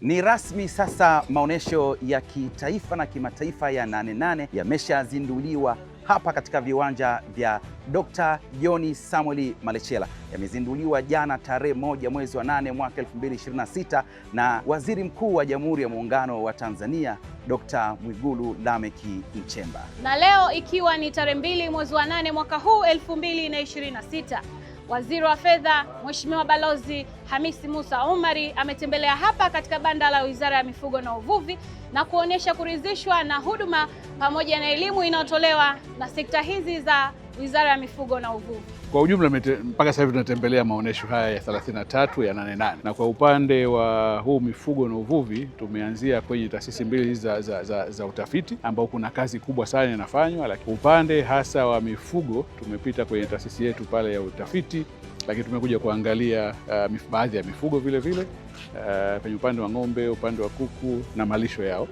Ni rasmi sasa, maonesho ya kitaifa na kimataifa ya Nane Nane yameshazinduliwa hapa katika viwanja vya Dr. John Samuel Malecela. Yamezinduliwa jana tarehe 1 mwezi wa 8 mwaka 2026 na Waziri Mkuu wa Jamhuri ya Muungano wa Tanzania Dr. Mwigulu Lameck Nchemba. Na leo ikiwa ni tarehe 2 mwezi wa 8 mwaka huu 2026, Waziri wa Fedha Mheshimiwa Balozi Hamisi Musa Omari ametembelea hapa katika banda la Wizara ya Mifugo na Uvuvi na kuonesha kuridhishwa na huduma pamoja na elimu inayotolewa na sekta hizi za Wizara ya Mifugo na Uvuvi. Kwa ujumla mpaka sasa hivi tunatembelea maonesho haya ya 33 ya Nane Nane, na kwa upande wa huu mifugo na uvuvi tumeanzia kwenye taasisi mbili za utafiti ambao kuna kazi kubwa sana inafanywa, lakini upande hasa wa mifugo tumepita kwenye taasisi yetu pale ya utafiti, lakini tumekuja kuangalia baadhi ya mifugo vile vile kwenye upande wa ng'ombe, upande wa kuku na malisho yao,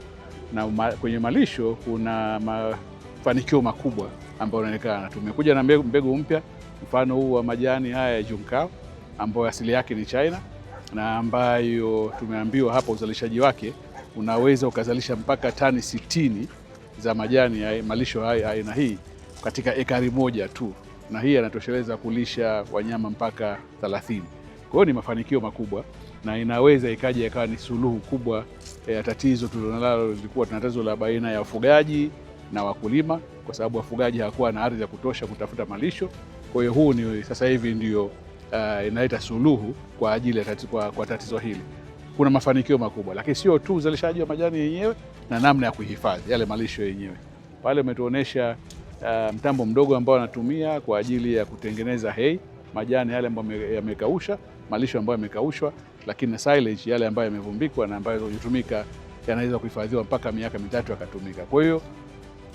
na kwenye malisho kuna mafanikio makubwa ambayo yanaonekana. Tumekuja na mbegu mpya, mfano huu wa majani haya ya Junkao ambayo asili yake ni China na ambayo tumeambiwa hapa uzalishaji wake unaweza ukazalisha mpaka tani 60 za majani ya malisho haya aina hii katika ekari moja tu, na hii yanatosheleza kulisha wanyama mpaka 30. Kwa hiyo ni mafanikio makubwa na inaweza ikaja ikawa ni suluhu kubwa ya tatizo tulilonalo. Lilikuwa tuna tatizo la baina ya wafugaji na wakulima, kwa sababu wafugaji hawakuwa na ardhi ya kutosha kutafuta malisho. Kwa hiyo huu ni sasa hivi ndio inaleta suluhu kwa ajili ya kwa tatizo hili. Kuna mafanikio makubwa, lakini sio tu uzalishaji wa majani yenyewe na namna ya kuhifadhi yale malisho yenyewe. Pale umetuonesha mtambo mdogo ambao anatumia kwa ajili ya kutengeneza hay, majani yale ambayo yamekausha, malisho ambayo yamekaushwa, lakini na silage yale ambayo yamevumbikwa na ambayo yanaweza yanaweza kuhifadhiwa mpaka miaka 3 yakatumika. Kwa hiyo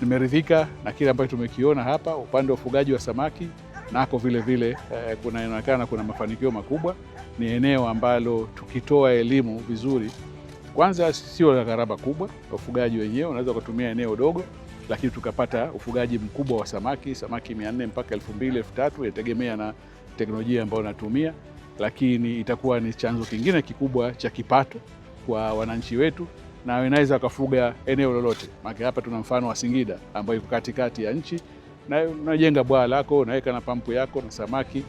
nimeridhika na kile ambacho tumekiona hapa. Upande wa ufugaji wa samaki nako vile vile inaonekana kuna mafanikio makubwa. Ni eneo ambalo tukitoa elimu vizuri, kwanza sio la gharama kubwa, ufugaji wenyewe unaweza kutumia eneo dogo, lakini tukapata ufugaji mkubwa wa samaki 400 mpaka 2000 3000, inategemea na teknolojia ambayo natumia, lakini itakuwa ni chanzo kingine kikubwa cha kipato kwa wananchi wetu, na inaweza wakafuga eneo lolote. Maana hapa tuna mfano wa Singida ambayo iko katikati ya nchi, na unajenga bwawa lako, unaweka na pampu yako na samaki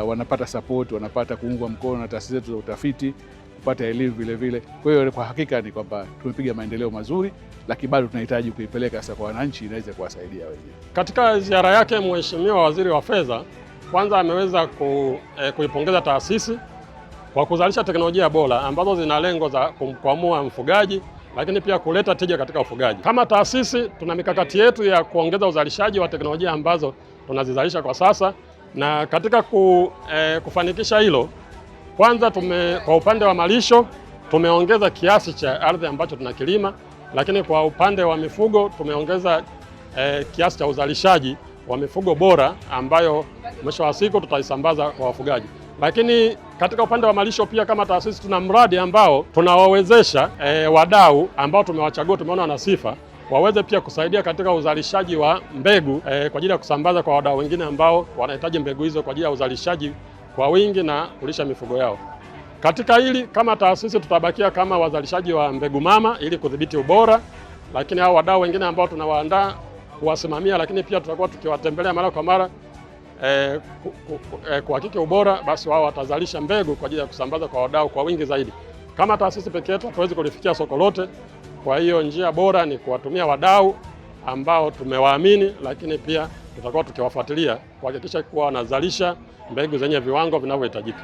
wanapata support, wanapata kuungwa mkono na taasisi zetu za utafiti, kupata elimu vile vile. Kwa hiyo kwa hakika ni kwamba tumepiga maendeleo mazuri, lakini bado tunahitaji kuipeleka sasa kwa wananchi, inaweza kuwasaidia wenyewe. Katika ziara yake Mheshimiwa Waziri wa Fedha kwanza ameweza kuipongeza taasisi kwa kuzalisha teknolojia bora ambazo zina lengo za kumkwamua mfugaji, lakini pia kuleta tija katika ufugaji. Kama taasisi tuna mikakati yetu ya kuongeza uzalishaji wa teknolojia ambazo tunazizalisha kwa sasa, na katika kufanikisha hilo, kwanza kwa upande wa malisho tumeongeza kiasi cha ardhi ambacho tunakilima, lakini kwa upande wa mifugo tumeongeza kiasi cha uzalishaji wa mifugo bora ambayo mwisho wa siku tutaisambaza kwa wafugaji. Lakini katika upande wa malisho pia kama taasisi tuna mradi ambao tunawawezesha wadau ambao tumewachagua, tumeona wana sifa, waweze pia kusaidia katika uzalishaji wa mbegu kwa ajili ya kusambaza kwa wadau wengine ambao wanahitaji mbegu hizo kwa ajili ya uzalishaji kwa wingi na kulisha mifugo yao. Katika hili kama taasisi tutabakia kama wazalishaji wa mbegu mama ili kudhibiti ubora, lakini hao wadau wengine ambao tunawaandaa kuwasimamia, lakini pia tutakuwa tukiwatembelea mara kwa mara kuhakiki ubora, basi wao watazalisha mbegu kwa ajili ya kusambaza kwa wadau kwa wingi zaidi. Kama taasisi pekee yetu hatuwezi kulifikia soko lote, kwa hiyo njia bora ni kuwatumia wadau ambao tumewaamini, lakini pia tutakuwa tukiwafuatilia kuhakikisha kuwa wanazalisha mbegu zenye viwango vinavyohitajika.